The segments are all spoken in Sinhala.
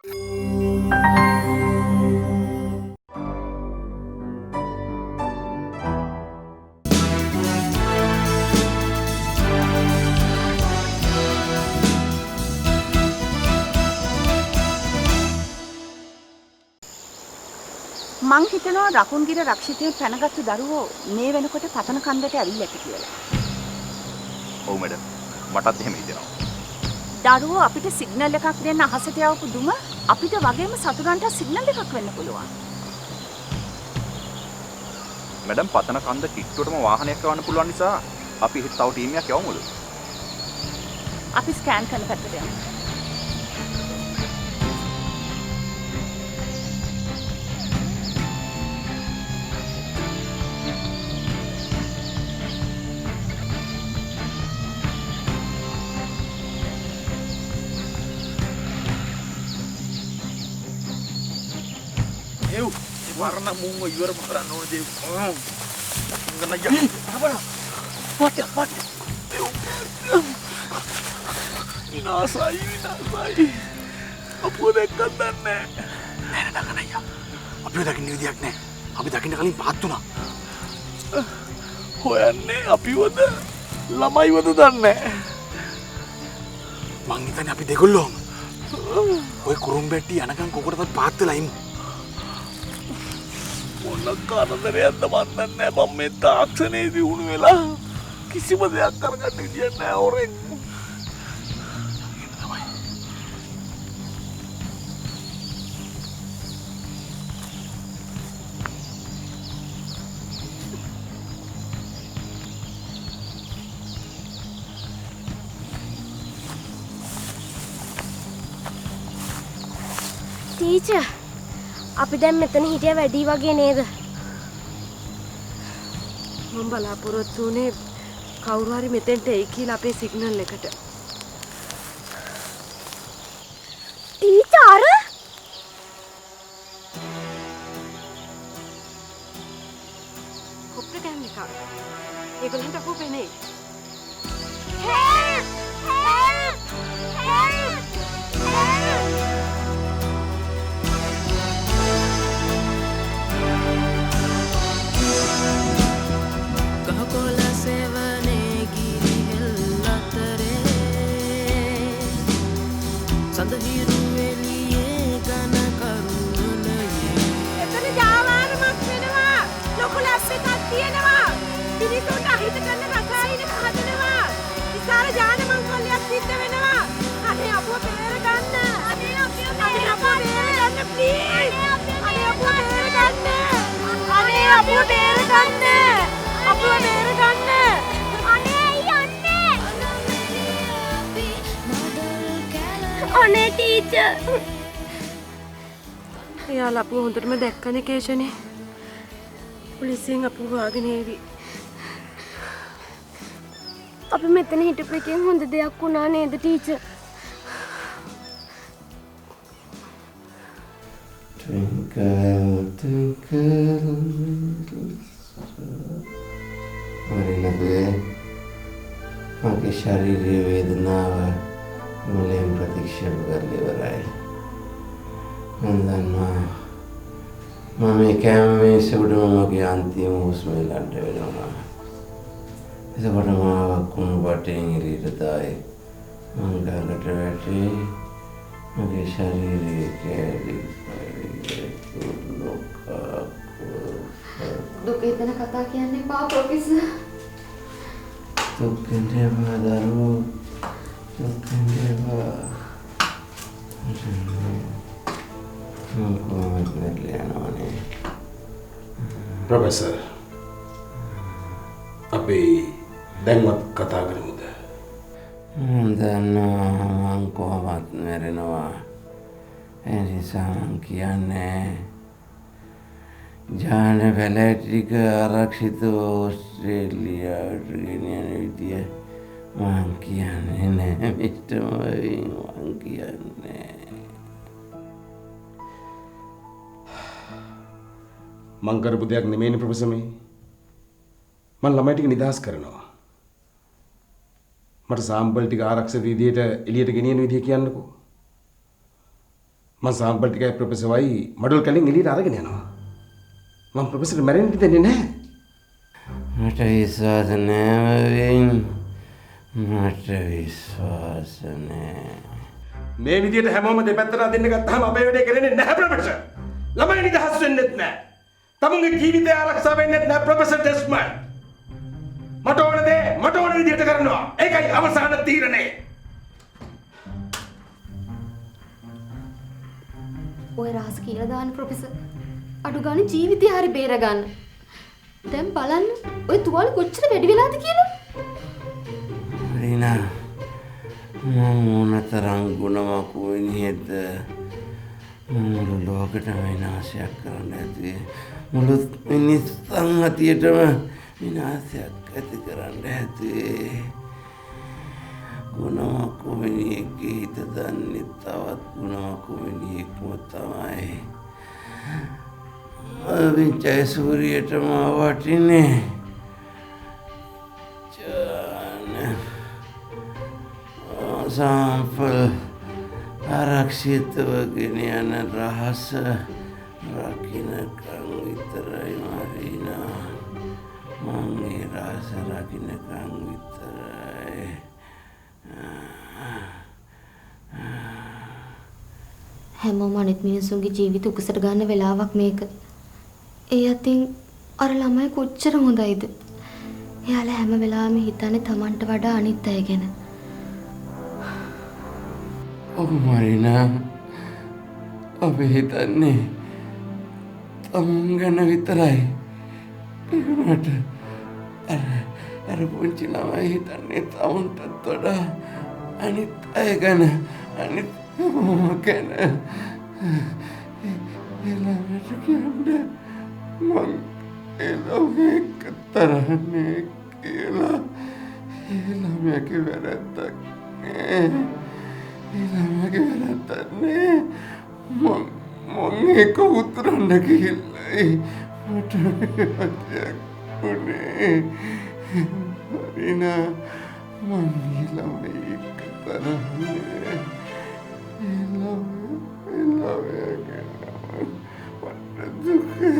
මං හිතනවා රකුන්ගිර රක්ෂිතයෙන් පැනගත්තු දරුවෝ මේ වෙනකොට පතන කන්දට ඇවිල්ලා ඇති කියලා. ඔව් මැඩම්. මටත් එහෙම හිතෙනවා. දරුවෝ අපිට සිග්නල් එකක් දෙන්න අහසට යවපු දුම අපිට වගේම සතුරන්ට සිග්නල් එකක් වෙන්න පුළුවන්. මැඩම් පතන කන්ද කිට්ටුවටම වාහනයක් යවන්න පුළුවන් නිසා අපි තව ටීම් එකක් යවමුද? අපි ස්කෑන් කරන පැත්තට යමු. Warna mungo iwar makan no deh. Kena aja. Apa? What? Nasai. Apa dekat dan ne? Nene dah kena ya. Apa udah kini dia ne? Apa dah kini kali empat tu na? Hoyan ne? Apa udah? Lama udah dan ne? Mangitan apa degolong? Hoy kurung beti anak kan kokor tak empat lain. මොන කරදරයක්ද මන් දන්නේ නැහැ මම මේ තාක්ෂණයේදී වුණ වෙලා කිසිම දෙයක් කරගන්න විදියක් නැහැ හොරෙන් ටීචර් අපි දැන් මෙතන හිටිය වැඩි වගේ නේද? මම බලාපොරොත්තු වුණේ කවුරු හරි මෙතෙන්ට එයි කියලා අපේ සිග්නල් එකට. ටීචර් කොප්පේ ගන්න එක. ඒගොල්ලන්ට අපෝ පෙනේ. අනේ ටීචර් එයාලා අපව හොඳටම දැක්කනේ කේෂනේ. පොලිසියෙන් අපව හොයාගෙන එවි. අපි මෙතන හිටපු එකෙන් හොඳ දෙයක් වුණා නේද ටීචර්? Twinkle, twinkle, මරිනදේ මගේ ශරීරයේ වේදනාව මුලින් ප්‍රතික්ෂේප කරලා ඉවරයි. මම දන්නවා මම මේ කැමේ සුදුම මගේ අන්තිම හුස්ම ගන්න වෙනවා. එතකොට මාව කුණු බටෙන් ඉරිට දායි මම ගඟට වැටි මගේ ශරීරයේ කැලි දුක හිතන කතා කියන්න එපා ප්‍රොෆෙසර්. දුක් දෙනවා දරුවෝ. දුක් දෙනවා. මම කොහොමද යනවනේ. ප්‍රොෆෙසර් අපි දැන්වත් කතා කරමුද? මම දන්නවා මම කොහොමද මැරෙනවා. ඒ නිසා මම කියන්නේ ජාන වැලටික ආරක්ෂිත ඕස්ට්‍රේලියාවට ගෙනියන විදිය මං කියන්නේ නෑ මිස්ටර් මර්වින් මං කියන්නේ. මං කරපු දෙයක් නෙමෙයිනේ ප්‍රොෆෙසර් මේ. මං ළමයි ටික නිදහස් කරනවා. මට සාම්පල් ටික ආරක්ෂිත විදියට එළියට ගෙනියන විදිය කියන්නකෝ. මම සාම්පල් ටිකයි ප්‍රොෆෙසර් වයි මඩුල් කලින් එළියට අරගෙන යනවා. මම ප්‍රොෆෙසර් මැරෙන්න දෙන්නේ නැහැ. මට විශ්වාස නෑ මට විශ්වාස නෑ. මේ විදියට හැමෝම දෙපැත්තට දෙන්න ගත්තාම අපේ වැඩේ කරන්නේ නැහැ ප්‍රොෆෙසර්. ළමයි නිදහස් වෙන්නෙත් නැහැ. තමුන්ගේ ජීවිතය ආරක්ෂා වෙන්නෙත් නැහැ ප්‍රොෆෙසර් ඩෙස්මන්ඩ්. මට ඕන දේ මට ඕන විදියට කරනවා. ඒකයි අවසාන තීරණය. ඔය රහස කියලා දාන්න ප්‍රොෆෙසර්. අඩු ගානේ ජීවිතය හරි බේර ගන්න. දැන් බලන්න ඔය තුවාල කොච්චර වැඩි වෙලාද කියලා. රීනා මම මොනතරම් ගුණමක් වෙන්නේද මුළු ලෝකෙටම විනාශයක් කරන්න ඇති මුළු මිනිස්සුන් අතියටම විනාශයක් ඇති කරන්න ඇති ගුණමක් වෙන්නේ හිත දන්නේ තවත් ගුණමක් වෙන්නේක්ම තමයි විංචය සූරියටම වටින්නේ සාම්පල් ආරක්ෂිතව ගෙන යන රහස රකින්නකම් විතරයි මරීනා මං ඒ රහස රකින්නකම් විතරයි හැමෝම අනිත් මිනිස්සුන්ගේ ජීවිත උකසට ගන්න වෙලාවක් මේක. ඒ අතින් අර ළමයි කොච්චර හොඳයිද? එයාලා හැම වෙලාවෙම හිතන්නේ Tamanට වඩා අනිත් අය ගැන. ඔබ මරිනා අපි හිතන්නේ තමුන් ගැන විතරයි. ඒකට අර පුංචි ළමයි හිතන්නේ තමුන්ටත් වඩා අනිත් අය ගැන අනිත් හැමෝම ගැන. ඒ ළමයට කියන්නේ මං ඒ ළමයා එක්ක තරහනේ කියලා. ඒ ළමයාගේ වැරැද්දක් නෑ. ළමයාගේ වැරැද්දක් නෑ. මං ඒක උත්තරන්න ගිහිල්ලයි මට වැරද්දක් වුණේ. හරිනා මං ඒ ළමයා එක්ක තරහනේ. ඒ ළමයා ගැන මට දුකයි.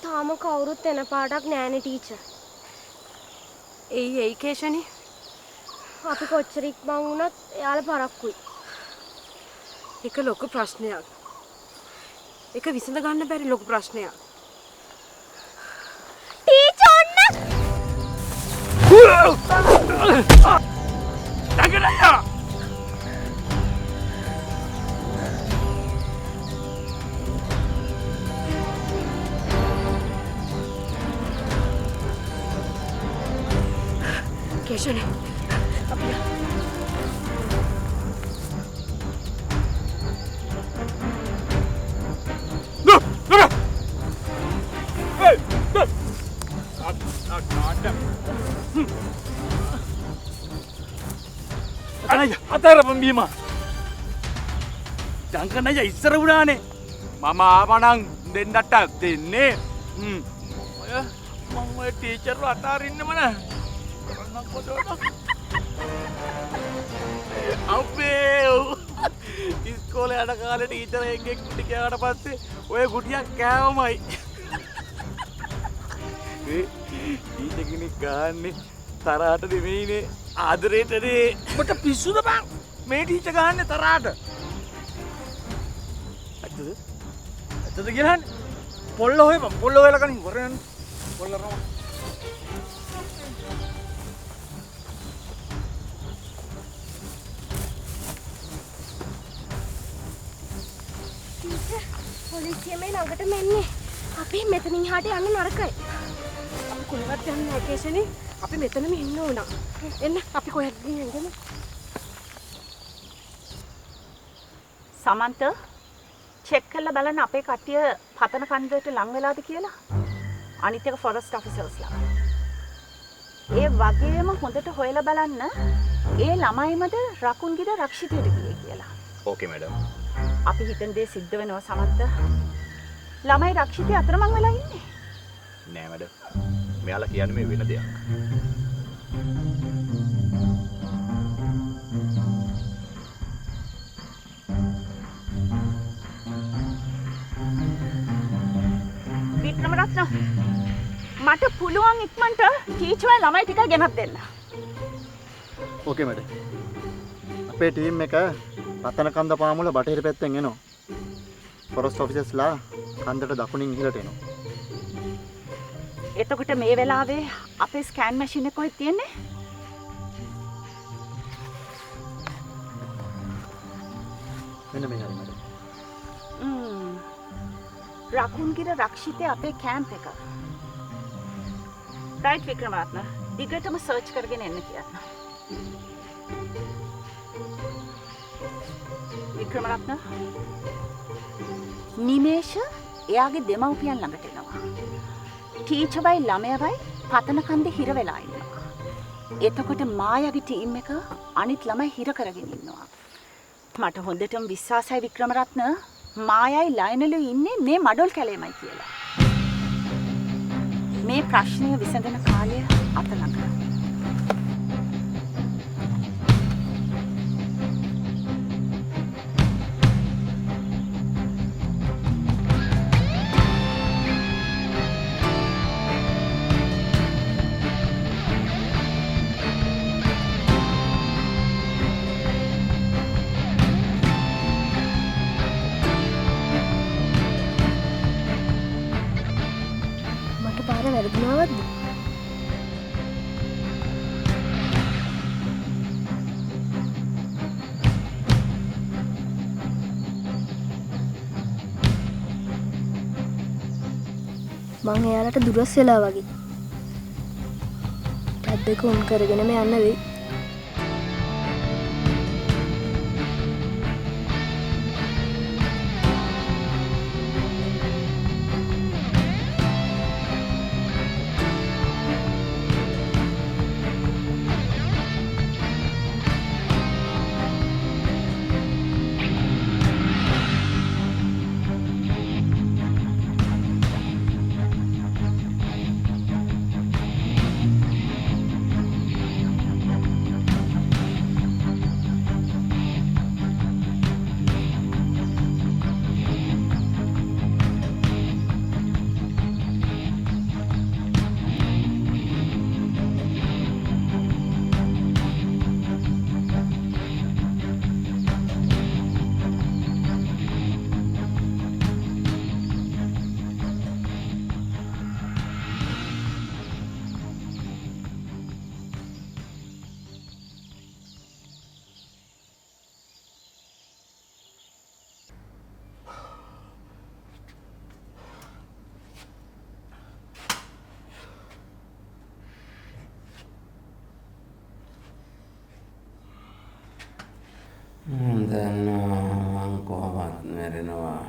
තාම කවුරුත් එන පාටක් නෑනේ ටීචර්. එයි කේෂනේ. අපි කොච්චර ඉක්මන් වුණත් එයාලා පරක්කුයි. ඒක ලොකු ප්‍රශ්නයක්. ඒක විසඳ ගන්න බැරි ලොකු ප්‍රශ්නයක්. ටීචර් ඔන්න! නැගලා! කේෂනේ. අපි අතරපම් බීම ජංකනය ඉස්සර වුණානේ මම ආවනං දෙන්නට දෙන්නේ මං ඔය ටීචර්ව අතාරින්නම නෑ අපේ ඉස්කෝලේ යන කාලේ ටීචර් එකෙක් ගුටි කෑවට පස්සේ ඔය ගුටියක් කෑවමයි ටීචර් කෙනෙක් ගහන්නේ තරහට නෙමෙයිනේ ආදරේටනේ ඔබට පිස්සුද බං මේ ටීචර් ගහන්නේ තරහට ඇත්තද කියලාන්නේ පොල්ල හොයපන් පොල්ල හොයලා කලින් වරයන් පොල්ල රම පොලිසිය මේ ළඟටම එන්නේ. අපි මෙතනින් එහාට යන්න නරකයි. අපි කොහෙවත් යන්නේ නැහැ කේෂනේ. අපි මෙතනම ඉන්න ඕන. එන්න අපි කොහෙද යන්නේ? සමන්ත චෙක් කරලා බලන්න අපේ කට්ටිය පතන කන්දට ලං වෙලාද කියලා. අනිත් එක ෆොරස්ට් ඔෆිසර්ස්ලා. ඒ වගේම හොඳට හොයලා බලන්න ඒ ළමයිමද රකුන්ගිර රක්ෂිතයට ගියේ කියලා. ඕකේ මැඩම්. අපි හිතන දේ සිද්ධ වෙනවා සමන්ත. ළමයි රක්ෂිතය අතරමං වෙලා ඉන්නේ. නෑ මැඩම්. මෙයාලා කියන්නේ මේ වෙන දෙයක්. වික්‍රමරත්න මට පුළුවන් ඉක්මනට ටීචර්ලා ළමයි ටික ගෙනත් දෙන්න. ඕකේ මැඩම්. අපේ ටීම් එක රතන කන්ද පාමුල බටහිර පැත්තෙන් එනවා. ෆොරස්ට් ඔෆිසර්ස්ලා කන්දට දකුණින් ඉහළට එනවා. එතකොට මේ වෙලාවේ අපේ ස්කෑන් මැෂින් එක කොහෙද තියෙන්නේ? මෙන්න මේ හරි මැඩම්. රකුන්ගිර රක්ෂිතේ අපේ කැම්ප් එක. රයිට් වික්‍රමරත්න. දිගටම සර්ච් කරගෙන එන්න කියන්න. වික්‍රමරත්න. නිමේෂ එයාගේ දෙමව්පියන් ළඟට එනවා. ටීචර්වයි ළමයවයි පතන කන්දේ හිර වෙලා ඉන්නවා. එතකොට මායාගේ ටීම් එක අනිත් ළමයි හිර කරගෙන ඉන්නවා. මට හොඳටම විශ්වාසයි වික්‍රමරත්න මායයි ලයනලු ඉන්නේ මේ මඩොල් කැලේමයි කියලා. මේ ප්‍රශ්නය විසඳන කාලය අත ළඟ. මට පාර වැරදුනාවත්ද? මං එයාලට දුරස් වෙලා වගේ. ටැබ් එක ඔන් කරගෙනම යන්න වෙයි. දන්නවා මං කොහොමත් මැරෙනවා.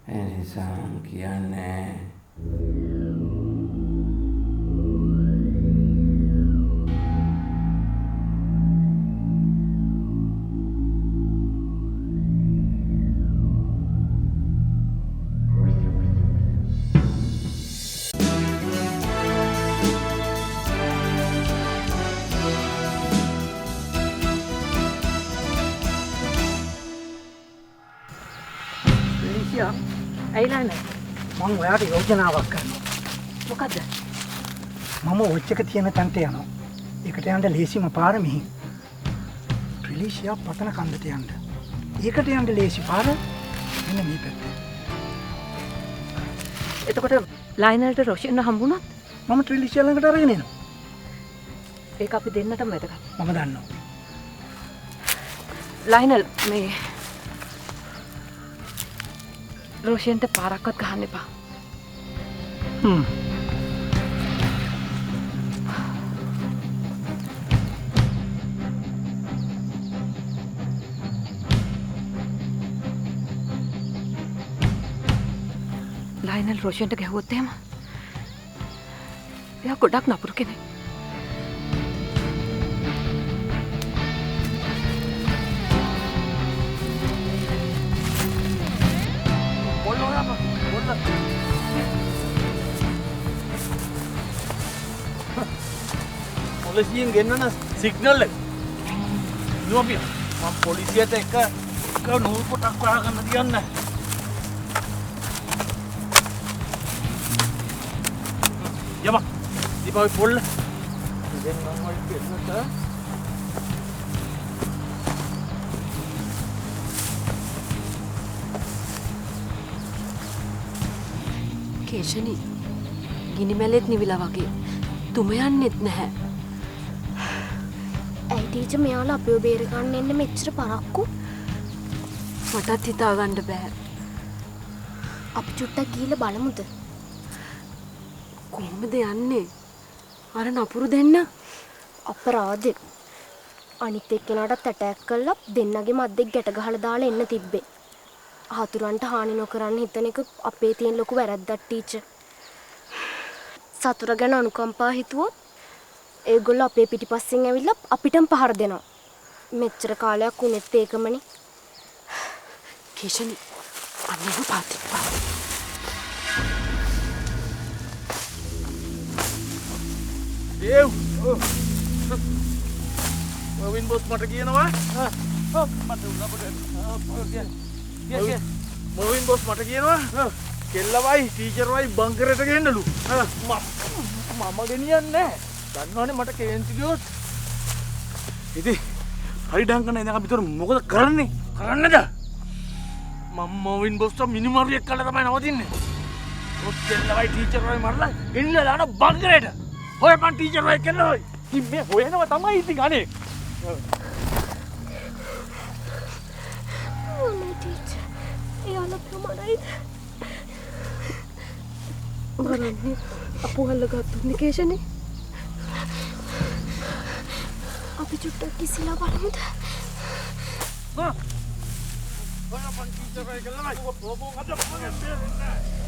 ඒ නිසා මං කියන්නේ ඇයිලා නැහැ. මම ඔයාට යෝජනාවක් කරනවා. මොකද්ද? මම ඔච් එක තියෙන තැනට යනවා. ඒකට යන්න ලේසිම පාර මෙහි. ට්‍රිලිෂියා පතන කන්දට යන්න. ඒකට යන්න ලේසි පාර මෙන්න මේ පැත්තේ. එතකොට ලයිනල්ට රොෂන්ව හම්බුණොත් මම ට්‍රිලිෂියා ළඟට අරගෙන එනවා. ඒක අපි දෙන්නටම වැදගත්. මම දන්නවා. ලයිනල් මේ රොෂන්ට පාරක්වත් ගහන්න එපා. ලයිනල් රොෂන්ට ගැහුවොත් එහෙම එයා ගොඩක් නපුරු කෙනෙක්. පොලිසියෙන් ගෙන්නන සිග්නල් එක. නෝපිය. මම පොලිසියට එක නූල් පොටක් වහගන්න තියන්න. යම. දීපාවි පොල්ල. ඉතින් මම ඔය දෙන්නට කේෂනි ගිනි මැලෙත් නිවිලා වගේ තුම යන්නෙත් නැහැ. ඇයි ටීචර් මෙයාලා අපිව බේර ගන්න එන්න මෙච්චර පරක්කු? මටත් හිතාගන්න බෑ. අපි චුට්ටක් ගිහලා බලමුද? කොහොමද යන්නේ? අර නපුරු දෙන්න අපරාධෙ. අනිත් එක්කෙනාටත් ඇටැක් කළා දෙන්නගේ මැද්දෙක් ගැට ගහලා දාලා එන්න තිබ්බේ. හතුරන්ට හානි නොකරන්න හිතන එක අපේ තියෙන ලොකු වැරද්දක් ටීචර්. සතුර ගැන අනුකම්පා හිතුවොත් ඒගොල්ලෝ අපේ පිටිපස්සෙන් ඇවිල්ලා අපිටම පහර දෙනවා. මෙච්චර කාලයක් උනේත් ඒකමනේ. කේෂනි අන්නේම පාතිප්පා. දේව්. මොවින් බොස් මට කියනවා. මට උනපොට. මොවින් බොස් මට කියනවා. කෙල්ලවයි ටීචර්වයි බංකරට ගෙන්නලු. මම ගෙනියන්නේ නැහැ. දන්නවනේ මට කේන්ති ගියොත්. ඉතින් හරි ඩංකනේ දැන් අපි තොර මොකද කරන්නේ? කරන්නද? මම මොවින් බොස්ට මිනිමරියක් කළා තමයි නවතින්නේ. ඔත් කෙල්ලවයි ටීචර්වයි මරලා ගෙන්නලා දාන බංකරට. හොයපන් ටීචර්වයි කෙල්ලවයි. ඉතින් මේ හොයනවා තමයි ඉතින් අනේ. අනේ ටීචර්. එයාලා ප්‍රමාණයිද? බලන්නේ අපුහල්ල ගත්තුනේ කේෂනි. අපි චුට්ටක් කිසිලා බලමුද? හොයපන් ටීචර්වයි කෙල්ලවයි. ඔබ අද මගෙන් බේරෙන්නේ නැහැ.